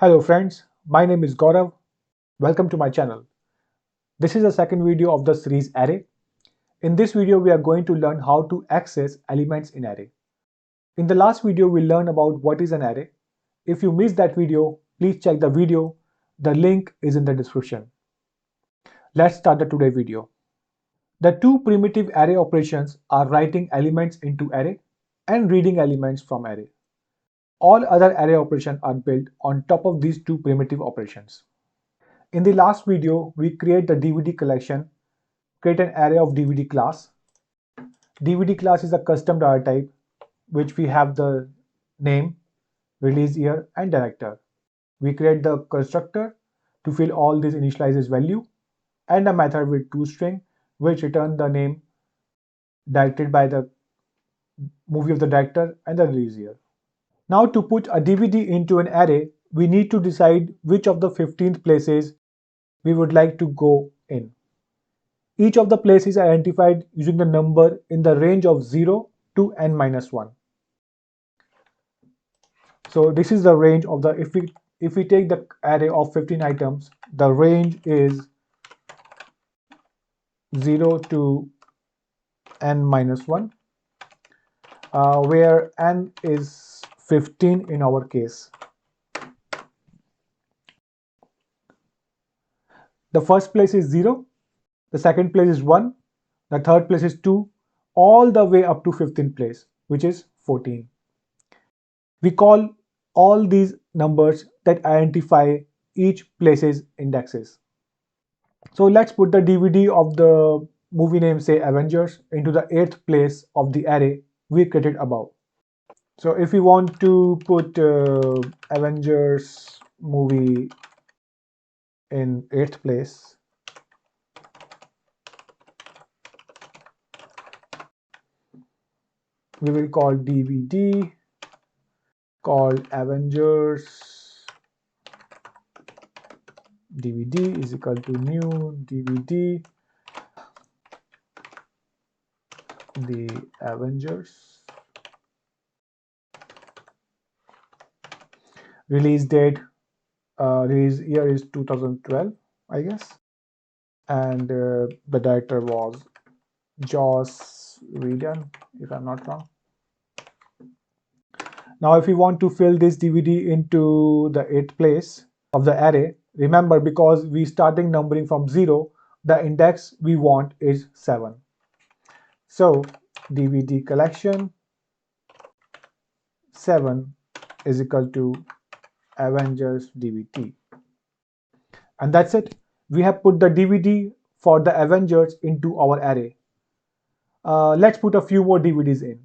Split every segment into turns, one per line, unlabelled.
Hello friends, my name is Gaurav. Welcome to my channel. This is the second video of the series Array. In this video, we are going to learn how to access elements in array. In the last video, we learned about what is an array. If you missed that video, please check the video. The link is in the description. Let's start the today video. The two primitive array operations are writing elements into array and reading elements from array. All other array operations are built on top of these two primitive operations. In the last video, we create the DVD collection, create an array of DVD class. DVD class is a custom data type which we have the name, release year and director. We create the constructor to fill all these initializes value and a method with toString which return the name directed by the movie of the director and the release year. Now to put a DVD into an array, we need to decide which of the 15th places we would like to go in. Each of the places is identified using the number in the range of 0 to n-1. So this is the range of the, if we take the array of 15 items, the range is 0 to n-1, where n is 15 in our case. The first place is 0, the second place is 1, the third place is 2, all the way up to 15th place, which is 14. We call all these numbers that identify each place's indexes. So let's put the DVD of the movie name, say Avengers, into the 8th place of the array we created above. So if we want to put Avengers movie in 8th place, we will call DVD called Avengers DVD is equal to new DVD the Avengers. Release date, release year is 2012, I guess, and the director was Joss Whedon, if I'm not wrong. Now if we want to fill this DVD into the 8th place of the array, remember, because we starting numbering from 0, the index we want is 7. So DVD collection 7 is equal to Avengers DVD. And that's it. We have put the DVD for the Avengers into our array. Let's put a few more DVDs in.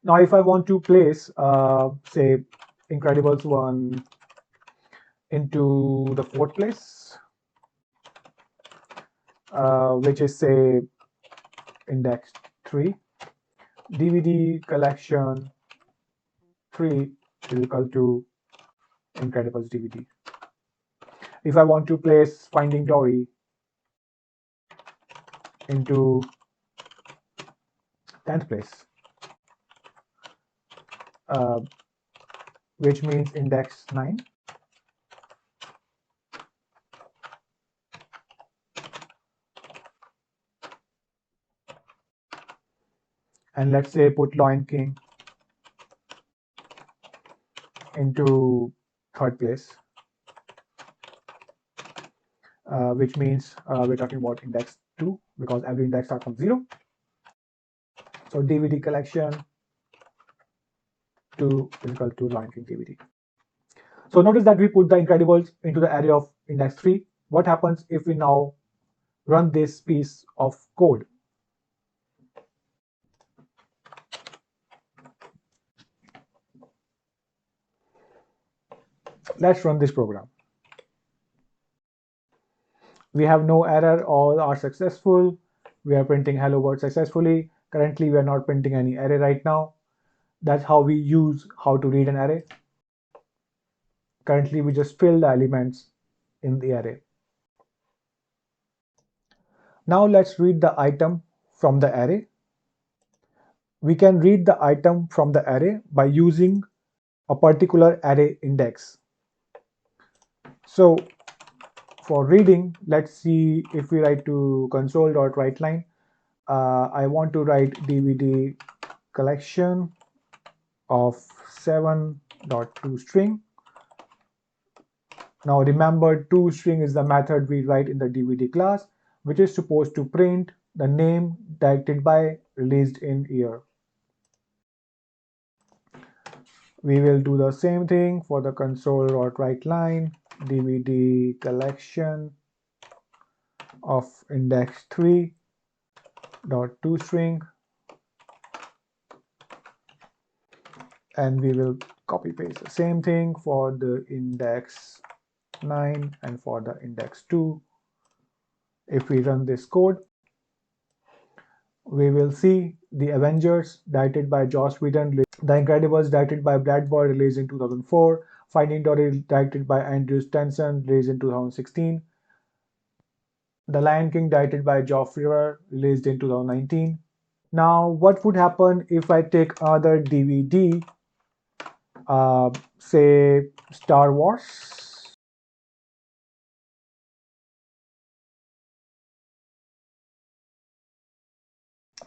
Now, if I want to place, say, Incredibles 1 into the 4th place, which is, say, index 3, DVD collection 3 is equal to Incredibles DVD. If I want to place Finding Dory into 10th place, which means index 9, and let's say put Lion King into 3rd place, which means we're talking about index 2 because every index starts from 0. So DVD collection 2 is equal to Lion King DVD. So notice that we put the Incredibles into the array of index 3. What happens if we now run this piece of code? Let's run this program. We have no error, all are successful. We are printing hello world successfully. Currently, we are not printing any array right now. That's how we use how to read an array. Currently, we just fill the elements in the array. Now let's read the item from the array. We can read the item from the array by using a particular array index. So for reading, let's see if we write to console.writeLine. I want to write DVD collection of 7.toString. Now remember, toString is the method we write in the DVD class, which is supposed to print the name directed by released in year. We will do the same thing for the console.writeLine DVD collection of index 3 dot toString, and we will copy paste the same thing for the index 9 and for the index 2. If we run this code, we will see the Avengers directed by Joss Whedon, The Incredibles directed by Brad Bird, released in 2004, Finding Dory directed by Andrew Stenson, released in 2016, The Lion King directed by Geoff River, released in 2019. Now, what would happen if I take another DVD, say Star Wars?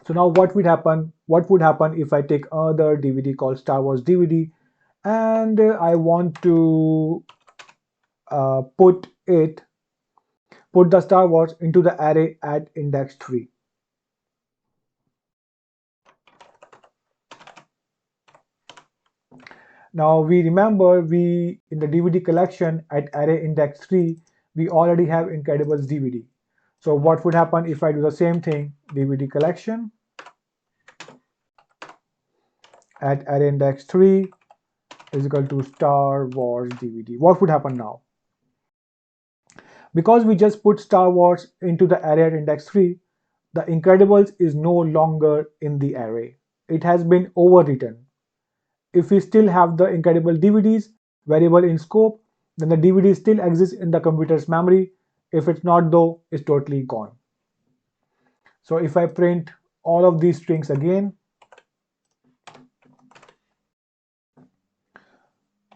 So now what would happen? What would happen if I take another DVD called Star Wars DVD, and I want to put the Star Wars into the array at index 3. Now we remember in the DVD collection at array index 3, we already have Incredibles DVD. So what would happen if I do the same thing, DVD collection at array index 3 is equal to Star Wars DVD. What would happen now? Because we just put Star Wars into the array at index 3, the Incredibles is no longer in the array. It has been overwritten. If we still have the Incredible DVDs variable in scope, then the DVD still exists in the computer's memory. If it's not though, it's totally gone. So if I print all of these strings again,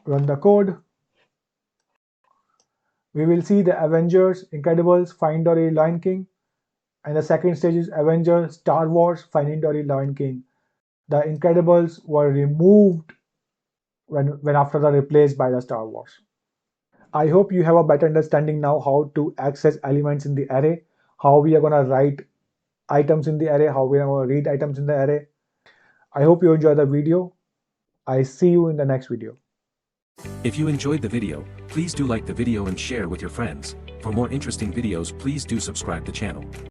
run the code, we will see the Avengers, Incredibles, Find Dory, Lion King, and the second stage is Avengers, Star Wars, Finding Dory, Lion King. The Incredibles were removed when after the replaced by the Star Wars. I hope you have a better understanding now how to access elements in the array, how we are going to write items in the array, how we are going to read items in the array. I hope you enjoy the video. I see you in the next video.
If you enjoyed the video, please do like the video and share with your friends. For more interesting videos, please do subscribe the channel.